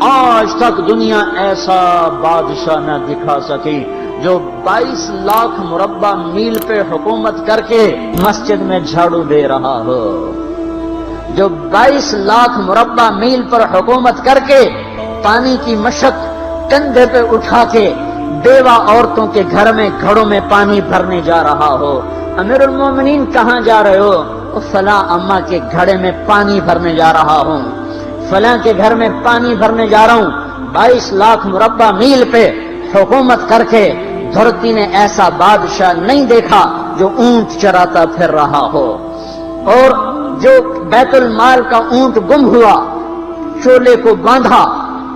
آج تک دنیا ایسا بادشاہ نہ دکھا سکی جو 22 لاکھ مربع میل پہ حکومت کر کے مسجد میں جھاڑو دے رہا ہو، جو 22 لاکھ مربع میل پر حکومت کر کے پانی کی مشق کندھے پہ اٹھا کے بیوہ عورتوں کے گھر میں گھڑوں میں پانی بھرنے جا رہا ہو۔ امیر المومنین کہاں جا رہے ہو؟ فلاں اماں کے گھڑے میں پانی بھرنے جا رہا ہوں، فلاں کے گھر میں پانی بھرنے جا رہا ہوں۔ 22 لاکھ مربع میل پہ حکومت کر کے دھرتی نے ایسا بادشاہ نہیں دیکھا جو اونٹ چراتا پھر رہا ہو، اور جو بیت المال کا اونٹ گم ہوا، چولے کو باندھا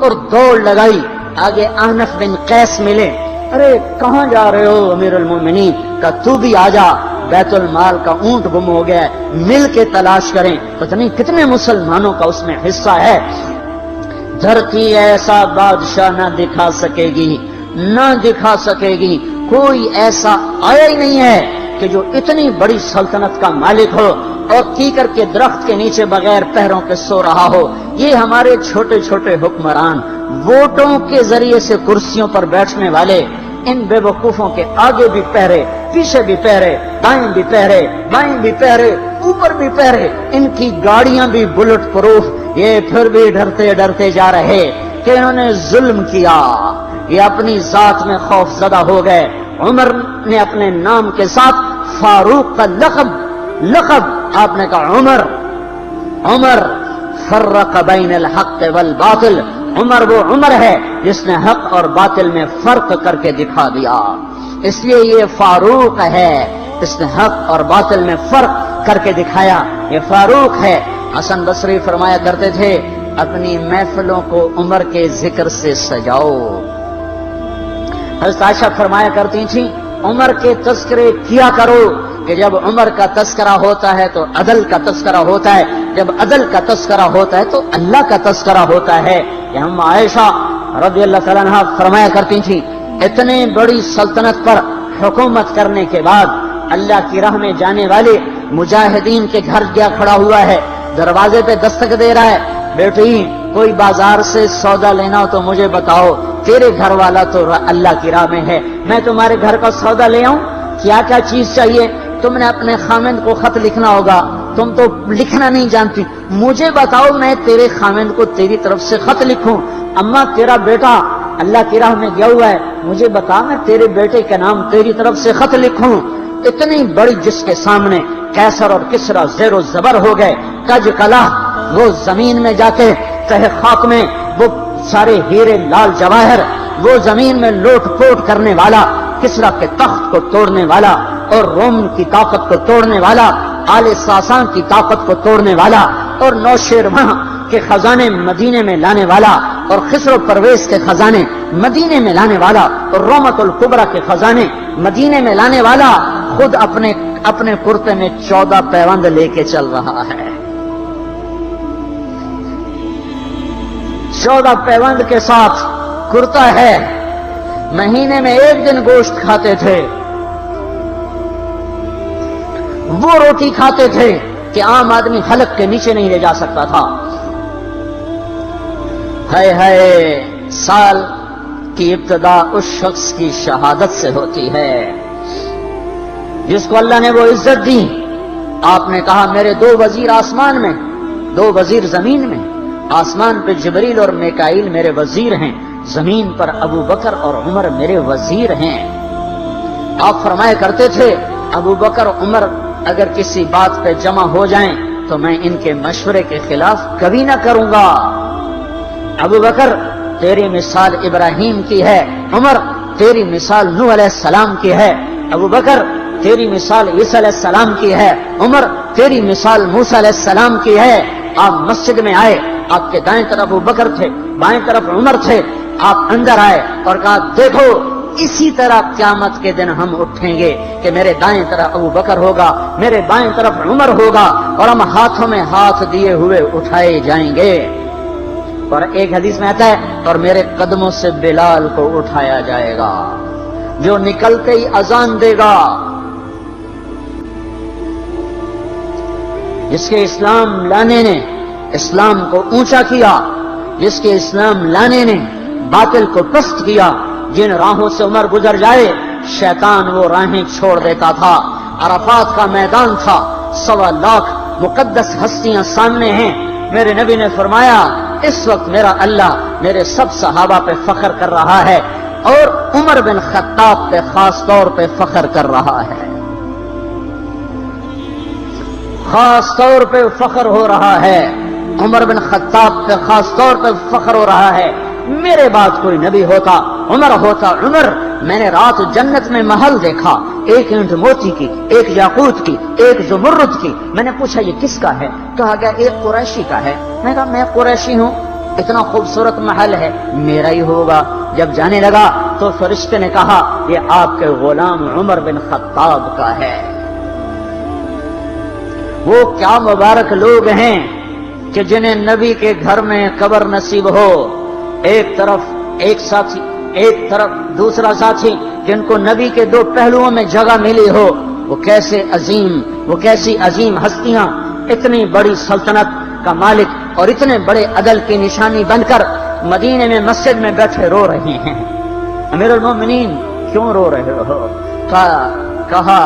اور دوڑ لگائی، آگے احنف بن قیس ملے، ارے کہاں جا رہے ہو امیر المومنین؟ کہ تو بھی آجا، بیت المال کا اونٹ گم ہو گیا ہے، مل کے تلاش کریں۔ پتہ نہیں کتنے مسلمانوں کا اس میں حصہ ہے۔ دھرتی ایسا بادشاہ نہ دکھا سکے گی، نہ دکھا سکے گی، کوئی ایسا آیا ہی نہیں ہے کہ جو اتنی بڑی سلطنت کا مالک ہو اور کیکر کے درخت کے نیچے بغیر پیروں کے سو رہا ہو۔ یہ ہمارے چھوٹے چھوٹے حکمران، ووٹوں کے ذریعے سے کرسیوں پر بیٹھنے والے، ان بے وقوفوں کے آگے بھی پہرے، پیچھے بھی پہرے، دائیں بھی پہرے، بائیں بھی پہرے، اوپر بھی پہرے، ان کی گاڑیاں بھی بلٹ پروف، یہ پھر بھی ڈرتے ڈرتے جا رہے کہ انہوں نے ظلم کیا، یہ اپنی ذات میں خوف زدہ ہو گئے۔ عمر نے اپنے نام کے ساتھ فاروق کا لقب آپ نے کہا عمر فرق بین الحق والباطل، عمر وہ عمر ہے جس نے حق اور باطل میں فرق کر کے دکھا دیا، اس لیے یہ فاروق ہے، اس نے حق اور باطل میں فرق کر کے دکھایا، یہ فاروق ہے۔ حسن بصری فرمایا کرتے تھے اپنی محفلوں کو عمر کے ذکر سے سجاؤ۔ حضرت عائشہ فرمایا کرتی تھیں عمر کے تذکرے کیا کرو کہ جب عمر کا تذکرہ ہوتا ہے تو عدل کا تذکرہ ہوتا ہے، جب عدل کا تذکرہ ہوتا ہے تو اللہ کا تذکرہ ہوتا ہے۔ کہ ہم عائشہ رضی اللہ تعالیٰ عنہا فرمایا کرتی تھیں اتنے بڑی سلطنت پر حکومت کرنے کے بعد اللہ کی راہ میں جانے والے مجاہدین کے گھر گیا کھڑا ہوا ہے، دروازے پہ دستک دے رہا ہے، بیٹی کوئی بازار سے سودا لینا ہو تو مجھے بتاؤ، تیرے گھر والا تو اللہ کی راہ میں ہے، میں تمہارے گھر کا سودا لے آؤں، کیا کیا چیز چاہیے؟ تم نے اپنے خامند کو خط لکھنا ہوگا، تم تو لکھنا نہیں جانتی، مجھے بتاؤ میں تیرے خامند کو تیری طرف سے خط لکھوں۔ اماں تیرا بیٹا اللہ کی راہ میں گیا ہوا ہے، مجھے بتا میں تیرے بیٹے کے نام تیری طرف سے خط لکھوں۔ اتنی بڑی جس کے سامنے قیصر اور کسرا زیر و زبر ہو گئے، کج کلا، وہ زمین میں جا کے تہ خاک میں وہ سارے ہیرے لال جواہر، وہ زمین میں لوٹ پوٹ کرنے والا، کسرا کے تخت کو توڑنے والا اور روم کی طاقت کو توڑنے والا، آل ساسان کی طاقت کو توڑنے والا اور نوشیروان کے خزانے مدینے میں لانے والا اور خسرو پرویز کے خزانے مدینے میں لانے والا اور رومت الکبرا کے خزانے مدینے میں لانے والا خود اپنے کرتے میں 14 پیوند لے کے چل رہا ہے۔ 14 پیوند کے ساتھ کرتا ہے، مہینے میں 1 دن گوشت کھاتے تھے، وہ روٹی کھاتے تھے کہ عام آدمی حلق کے نیچے نہیں لے جا سکتا تھا۔ ہے سال کی ابتدا اس شخص کی شہادت سے ہوتی ہے جس کو اللہ نے وہ عزت دی۔ آپ نے کہا میرے 2 وزیر آسمان میں، 2 وزیر زمین میں، آسمان پہ جبریل اور میکائیل میرے وزیر ہیں، زمین پر ابو بکر اور عمر میرے وزیر ہیں۔ آپ فرمایا کرتے تھے ابو بکر عمر اگر کسی بات پہ جمع ہو جائیں تو میں ان کے مشورے کے خلاف کبھی نہ کروں گا۔ ابو بکر تیری مثال ابراہیم کی ہے، عمر تیری مثال نوح علیہ السلام کی ہے، ابو بکر تیری مثال عیسیٰ علیہ السلام کی ہے، عمر تیری مثال موسیٰ علیہ السلام کی ہے۔ آپ مسجد میں آئے، آپ کے دائیں طرف ابو بکر تھے، بائیں طرف عمر تھے، آپ اندر آئے اور کہا دیکھو اسی طرح قیامت کے دن ہم اٹھیں گے کہ میرے دائیں طرف ابو بکر ہوگا، میرے بائیں طرف عمر ہوگا اور ہم ہاتھوں میں ہاتھ دیے ہوئے اٹھائے جائیں گے۔ اور ایک حدیث میں آتا ہے اور میرے قدموں سے بلال کو اٹھایا جائے گا جو نکلتے ہی اذان دے گا۔ جس کے اسلام لانے نے اسلام کو اونچا کیا، جس کے اسلام لانے نے باطل کو پست کیا. جن راہوں سے عمر گزر جائے شیطان وہ راہیں چھوڑ دیتا تھا. عرفات کا میدان تھا, 1.25 لاکھ مقدس ہستیاں سامنے ہیں. میرے نبی نے فرمایا اس وقت میرا اللہ میرے سب صحابہ پہ فخر کر رہا ہے اور عمر بن خطاب پہ خاص طور پہ فخر کر رہا ہے. خاص طور پہ فخر ہو رہا ہے. عمر بن خطاب پہ خاص طور پہ فخر ہو رہا ہے. میرے بعد کوئی نبی ہوتا عمر ہوتا. عمر, میں نے رات جنت میں محل دیکھا, ایک اینٹ موتی کی, ایک یاقوت کی, ایک زمرد کی. میں نے پوچھا یہ کس کا ہے؟ کہا گیا ایک قریشی کا ہے. میں کہا میں قریشی ہوں, اتنا خوبصورت محل ہے, میرا ہی ہوگا. جب جانے لگا تو فرشتے نے کہا یہ آپ کے غلام عمر بن خطاب کا ہے. وہ کیا مبارک لوگ ہیں کہ جنہیں نبی کے گھر میں قبر نصیب ہو. ایک طرف ایک ساتھی, ایک طرف دوسرا ساتھی, جن کو نبی کے دو پہلوؤں میں جگہ ملی ہو. وہ کیسی عظیم ہستیاں, اتنی بڑی سلطنت کا مالک اور اتنے بڑے عدل کی نشانی بن کر مدینے میں مسجد میں بیٹھے رو رہے ہیں. امیر المومنین کیوں رو رہے ہو؟ کہا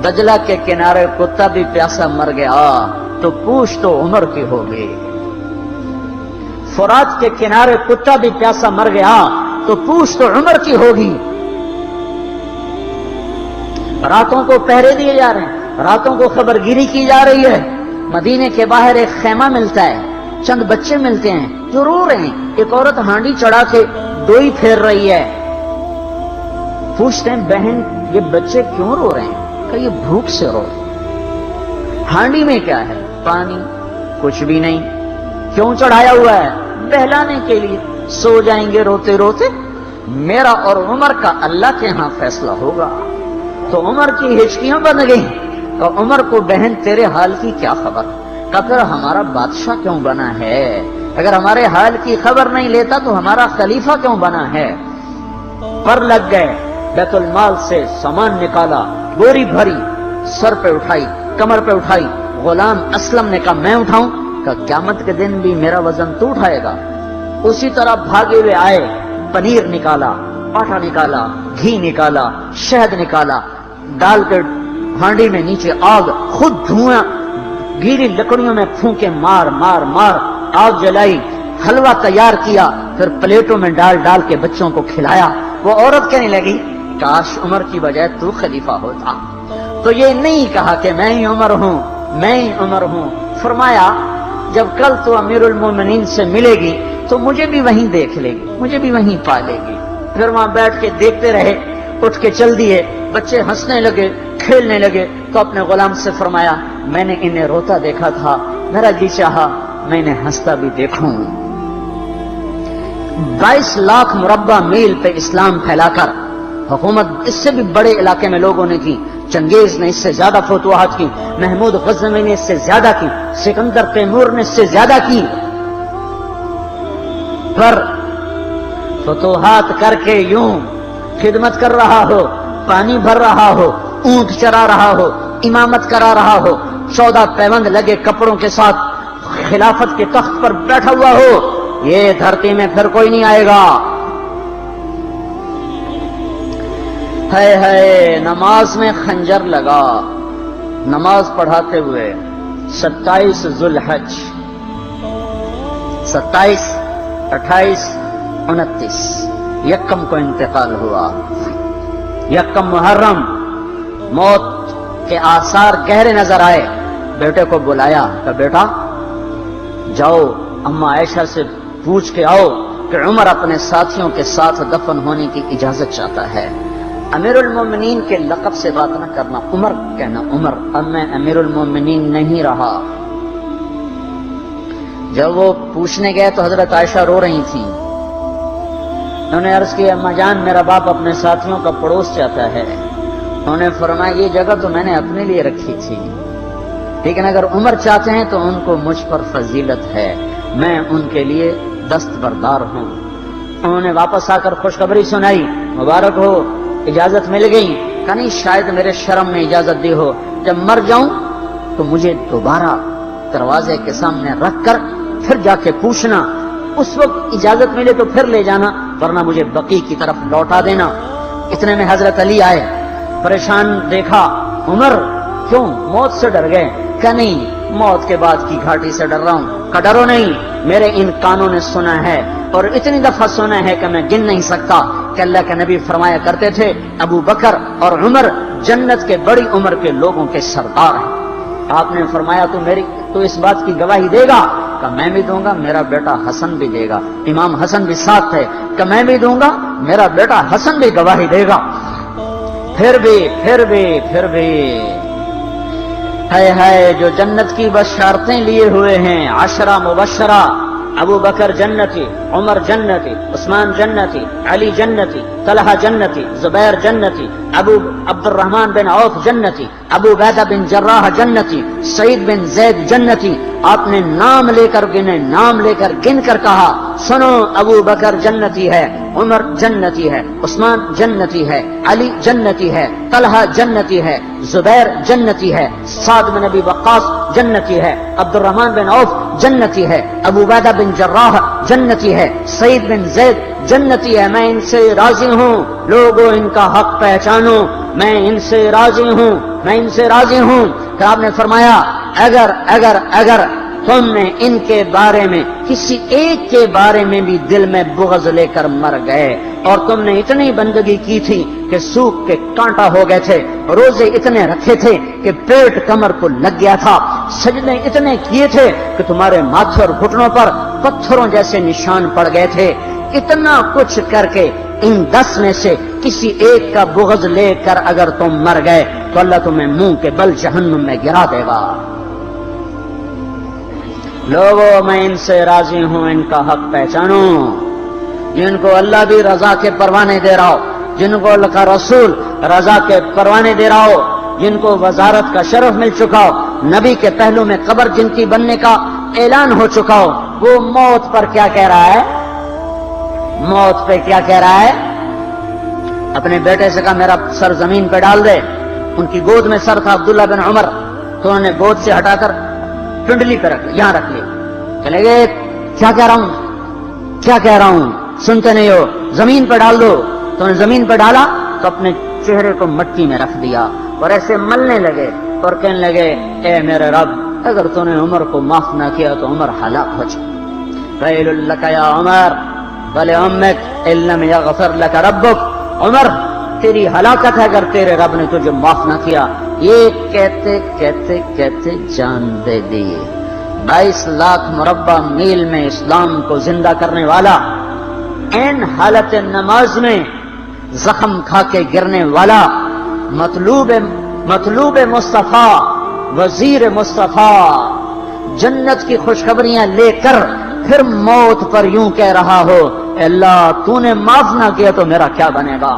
دجلہ کے کنارے کتا بھی پیاسا مر گیا تو پوچھ تو عمر کی ہوگی. فرات کے کنارے کتا بھی پیاسا مر گیا تو پوچھ تو عمر کی ہوگی. راتوں کو پہرے دیے جا رہے ہیں, راتوں کو خبرگیری کی جا رہی ہے. مدینے کے باہر ایک خیمہ ملتا ہے, چند بچے ملتے ہیں جو رو رہے ہیں. ایک عورت ہانڈی چڑھا کے ڈوئی پھیر رہی ہے. پوچھتے ہیں بہن یہ بچے کیوں رو رہے ہیں؟ کہ یہ بھوک سے رو رہے. ہانڈی میں کیا ہے؟ پانی. کچھ بھی نہیں. کیوں چڑھایا ہوا ہے؟ بہلانے کے لیے. سو جائیں گے روتے روتے. میرا اور عمر کا اللہ کے ہاں فیصلہ ہوگا. تو عمر کی ہچکیاں بن گئی. تو عمر کو بہن تیرے حال کی کیا خبر؟ کہ پھر ہمارا بادشاہ کیوں بنا ہے؟ اگر ہمارے حال کی خبر نہیں لیتا تو ہمارا خلیفہ کیوں بنا ہے؟ پر لگ گئے. بیت المال سے سامان نکالا, بوری بھری, سر پہ اٹھائی, کمر پہ اٹھائی. غلام اسلم نے کہا میں اٹھاؤں؟ کہ قیامت کے دن بھی میرا وزن تو اٹھائے گا. اسی طرح بھاگے ہوئے آئے. پنیر نکالا, آٹا نکالا, گھی نکالا, شہد نکالا, ڈال کے ہانڈی میں نیچے آگ, خود دھواں گیلی لکڑیوں میں پھونکے مار مار مار آگ جلائی. حلوہ تیار کیا, پھر پلیٹوں میں ڈال ڈال کے بچوں کو کھلایا. وہ عورت کہنے لگی کاش عمر کی بجائے تو خلیفہ ہوتا. تو یہ نہیں کہا کہ میں ہی عمر ہوں, میں ہی عمر ہوں. فرمایا جب کل تو امیر المومنین سے ملے گی تو مجھے بھی وہیں دیکھ لے گی, مجھے بھی وہیں پا لے گی. پھر وہاں بیٹھ کے دیکھتے رہے. اٹھ کے چل دیے. بچے ہنسنے لگے, کھیلنے لگے. تو اپنے غلام سے فرمایا میں نے انہیں روتا دیکھا تھا, میرا جی چاہا میں انہیں ہنستا بھی دیکھوں. 22 لاکھ مربع میل پہ اسلام پھیلا کر حکومت اس سے بھی بڑے علاقے میں لوگوں نے کی. چنگیز نے اس سے زیادہ فتوحات کی, محمود غزنوی نے اس سے زیادہ کی, سکندر تیمور نے اس سے زیادہ کی. پر فتوحات کر کے یوں خدمت کر رہا ہو, پانی بھر رہا ہو, اونٹ چرا رہا ہو, امامت کرا رہا ہو, 14 پیوند لگے کپڑوں کے ساتھ خلافت کے تخت پر بیٹھا ہوا ہو, یہ دھرتی میں پھر کوئی نہیں آئے گا. ہے نماز میں خنجر لگا. نماز پڑھاتے ہوئے 27 ذوالحج, 27, 28, 29 یکم کو انتقال ہوا. یکم محرم موت کے آثار گہرے نظر آئے. بیٹے کو بلایا کہ بیٹا جاؤ اما عائشہ سے پوچھ کے آؤ کہ عمر اپنے ساتھیوں کے ساتھ دفن ہونے کی اجازت چاہتا ہے. امیر المومنین کے لقب سے بات نہ کرنا, عمر کہنا. عمر اب میں امیر المومنین نہیں رہا. جب وہ پوچھنے گئے تو حضرت عائشہ رو رہی تھی. انہوں نے عرض کیا اما جان میرا باپ اپنے ساتھیوں کا پڑوس چاہتا ہے. انہوں نے فرمایا یہ جگہ تو میں نے اپنے لیے رکھی تھی, لیکن اگر عمر چاہتے ہیں تو ان کو مجھ پر فضیلت ہے, میں ان کے لیے دستبردار ہوں. انہوں نے واپس آ کر خوشخبری سنائی, مبارک ہو اجازت مل گئی. کہ نہیں شاید میرے شرم میں اجازت دی ہو, جب مر جاؤں تو مجھے دوبارہ دروازے کے سامنے رکھ کر پھر جا کے پوچھنا اس وقت اجازت ملے تو پھر لے جانا، ورنہ مجھے بقی کی طرف لوٹا دینا۔ اتنے میں حضرت علی آئے، پریشان دیکھا عمر کیوں موت سے ڈر گئے؟ کہ نہیں، موت کے بعد کی گھاٹی سے ڈر رہا ہوں۔ کہ ڈرو نہیں، میرے ان کانوں نے سنا ہے اور اتنی دفعہ سنا ہے کہ میں گن نہیں سکتا کہ اللہ کے نبی فرمایا کرتے تھے ابو بکر اور عمر جنت کے بڑی عمر کے لوگوں کے سردار ہیں۔ آپ نے فرمایا تو اس بات کی گواہی دے گا؟ کہ میں بھی دوں گا، میرا بیٹا حسن بھی دے گا۔ امام حسن بھی ساتھ تھے۔ کہ میں بھی دوں گا، میرا بیٹا حسن بھی گواہی دے گا۔ پھر بھی ہے جو جنت کی بشارتیں لیے ہوئے ہیں، 10 مبشرہ، ابو بکر جنتی، عمر جنتی، عثمان جنتی، علی جنتی، طلحہ جنتی، زبیر جنتی، ابو عبد الرحمن بن عوف جنتی، ابو عبیدہ بن جراح جنتی، سعید بن زید جنتی۔ آپ نے نام لے کر گنے، نام لے کر گن کر کہا سنو ابو بکر جنتی ہے، عمر جنتی ہے، عثمان جنتی ہے، علی جنتی ہے، طلحہ جنتی ہے، زبیر جنتی ہے، سعد بن ابی وقاص جنتی ہے، عبد الرحمن بن عوف جنتی ہے، ابو عبیدہ بن جراح جنتی ہے، سعید بن زید جنتی ہے۔ میں ان سے راضی ہوں، لوگوں ان کا حق پہچانو، میں ان سے راضی ہوں، میں ان سے راضی ہوں۔ کہ آپ نے فرمایا اگر تم نے ان کے بارے میں کسی ایک کے بارے میں بھی دل میں بغض لے کر مر گئے، اور تم نے اتنی بندگی کی تھی کہ سوکھ کے کانٹا ہو گئے تھے، روزے اتنے رکھے تھے کہ پیٹ کمر کو لگ گیا تھا، سجدے اتنے کیے تھے کہ تمہارے ماتھے اور گھٹنوں پر پتھروں جیسے نشان پڑ گئے تھے، اتنا کچھ کر کے ان 10 میں سے کسی ایک کا بغض لے کر اگر تم مر گئے تو اللہ تمہیں منہ کے بل جہنم میں گرا دے گا۔ لوگوں میں ان سے راضی ہوں، ان کا حق پہچانو، جن کو اللہ بھی رضا کے پروانے دے رہا ہو، جن کو اللہ کا رسول رضا کے پروانے دے رہا ہو، جن کو وزارت کا شرف مل چکا ہو، نبی کے پہلو میں قبر جن کی بننے کا اعلان ہو چکا ہو، وہ موت پر کیا کہہ رہا ہے؟ موت پہ کیا کہہ رہا ہے؟ اپنے بیٹے سے کہا میرا سر زمین پہ ڈال دے۔ ان کی گود میں سر تھا عبداللہ بن عمر، تو انہوں نے گود سے ہٹا کر پنڈلی پہ یہاں رکھ لی۔ چلے گئے، کیا کہہ رہا ہوں سنتے نہیں ہو، زمین پہ ڈال دو۔ تو انہیں زمین پہ ڈالا تو اپنے چہرے کو مٹی میں رکھ دیا اور ایسے ملنے لگے اور کہنے لگے اے میرے رب، اگر تو نے عمر کو معاف نہ کیا تو عمر ہلاک ہو جائے۔ ویل لک یا عمر ولامک ان لم یغفر لک ربک، عمر تیری ہلاکت ہے اگر تیرے رب نے تجھے معاف نہ کیا۔ یہ کہتے کہتے کہتے جان دے دی۔ 22 لاکھ مربع میل میں اسلام کو زندہ کرنے والا، این حالت نماز میں زخم کھا کے گرنے والا، مطلوب مصطفیٰ، وزیر مصطفیٰ، جنت کی خوشخبریاں لے کر پھر موت پر یوں کہہ رہا ہو اے اللہ تو نے معاف نہ کیا تو میرا کیا بنے گا؟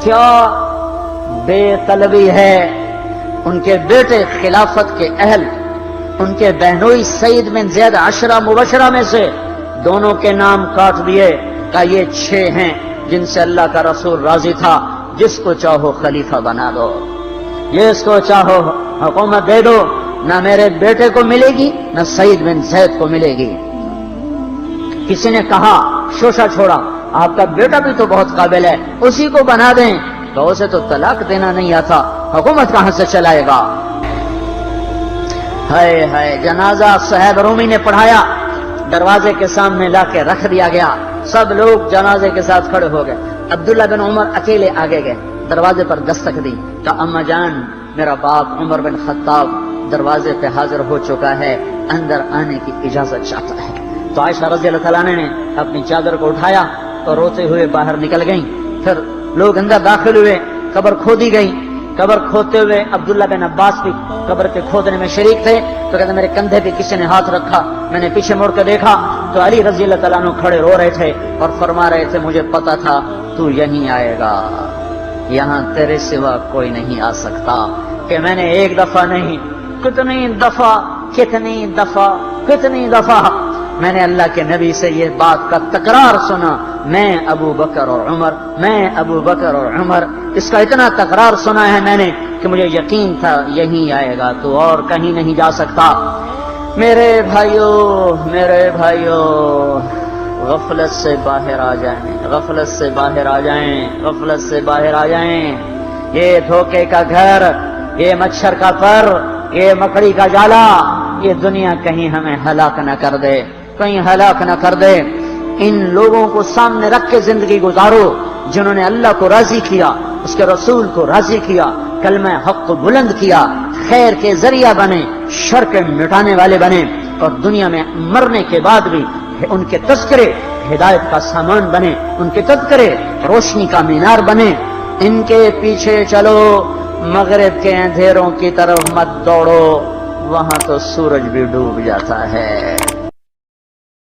کیا بے قلبی ہے۔ ان کے بیٹے خلافت کے اہل، ان کے بہنوئی سعید بن زید 10 مبشرہ میں سے دونوں کے نام کاٹ دیے کہ یہ 6 ہیں جن سے اللہ کا رسول راضی تھا، جس کو چاہو خلیفہ بنا دو، جس کو چاہو حکومت دے دو، نہ میرے بیٹے کو ملے گی نہ سعید بن زید کو ملے گی۔ کسی نے کہا شوشہ چھوڑا، آپ کا بیٹا بھی تو بہت قابل ہے، اسی کو بنا دیں۔ تو اسے تو طلاق دینا نہیں آتا، حکومت کہاں سے چلائے گا؟ ہائے جنازہ صہیب رومی نے پڑھایا، دروازے کے سامنے لا کے رکھ دیا گیا، سب لوگ جنازے کے ساتھ کھڑے ہو گئے۔ عبداللہ بن عمر اکیلے آگے گئے، دروازے پر دستک دی کہ اما جان میرا باپ عمر بن خطاب دروازے پہ حاضر ہو چکا ہے، اندر آنے کی اجازت چاہتا ہے۔ تو عائشہ رضی اللہ تعالیٰ نے اپنی چادر کو اٹھایا تو روتے ہوئے باہر نکل گئیں۔ پھر لوگ اندر داخل ہوئے، قبر کھودی گئی۔ قبر کھودتے ہوئے عبداللہ بن عباس بھی قبر کے کھودنے میں شریک تھے، تو کہتے میرے کندھے پہ کسی نے ہاتھ رکھا، میں نے پیچھے مڑ کے دیکھا تو علی رضی اللہ تعالیٰ عنہ کھڑے رو رہے تھے اور فرما رہے تھے مجھے پتا تھا تو یہیں آئے گا، یہاں تیرے سوا کوئی نہیں آ سکتا۔ کہ میں نے ایک دفعہ نہیں کتنی دفعہ میں نے اللہ کے نبی سے یہ بات کا تکرار سنا، میں ابو بکر اور عمر، اس کا اتنا تکرار سنا ہے میں نے کہ مجھے یقین تھا یہیں آئے گا، تو اور کہیں نہیں جا سکتا۔ میرے بھائیوں غفلت سے باہر آ جائیں، غفلت سے باہر آ جائیں، غفلت سے باہر آ جائیں۔ یہ دھوکے کا گھر، یہ مچھر کا پر، یہ مکڑی کا جالا، یہ دنیا کہیں ہمیں ہلاک نہ کر دے، کہیں ہلاک نہ کر دے۔ ان لوگوں کو سامنے رکھ کے زندگی گزارو جنہوں نے اللہ کو راضی کیا، اس کے رسول کو راضی کیا، کلمہ حق کو بلند کیا، خیر کے ذریعہ بنے، شر کے مٹانے والے بنے، اور دنیا میں مرنے کے بعد بھی ان کے تذکرے ہدایت کا سامان بنے، ان کے تذکرے روشنی کا مینار بنے۔ ان کے پیچھے چلو، مغرب کے اندھیروں کی طرف مت دوڑو، وہاں تو سورج بھی ڈوب جاتا ہے۔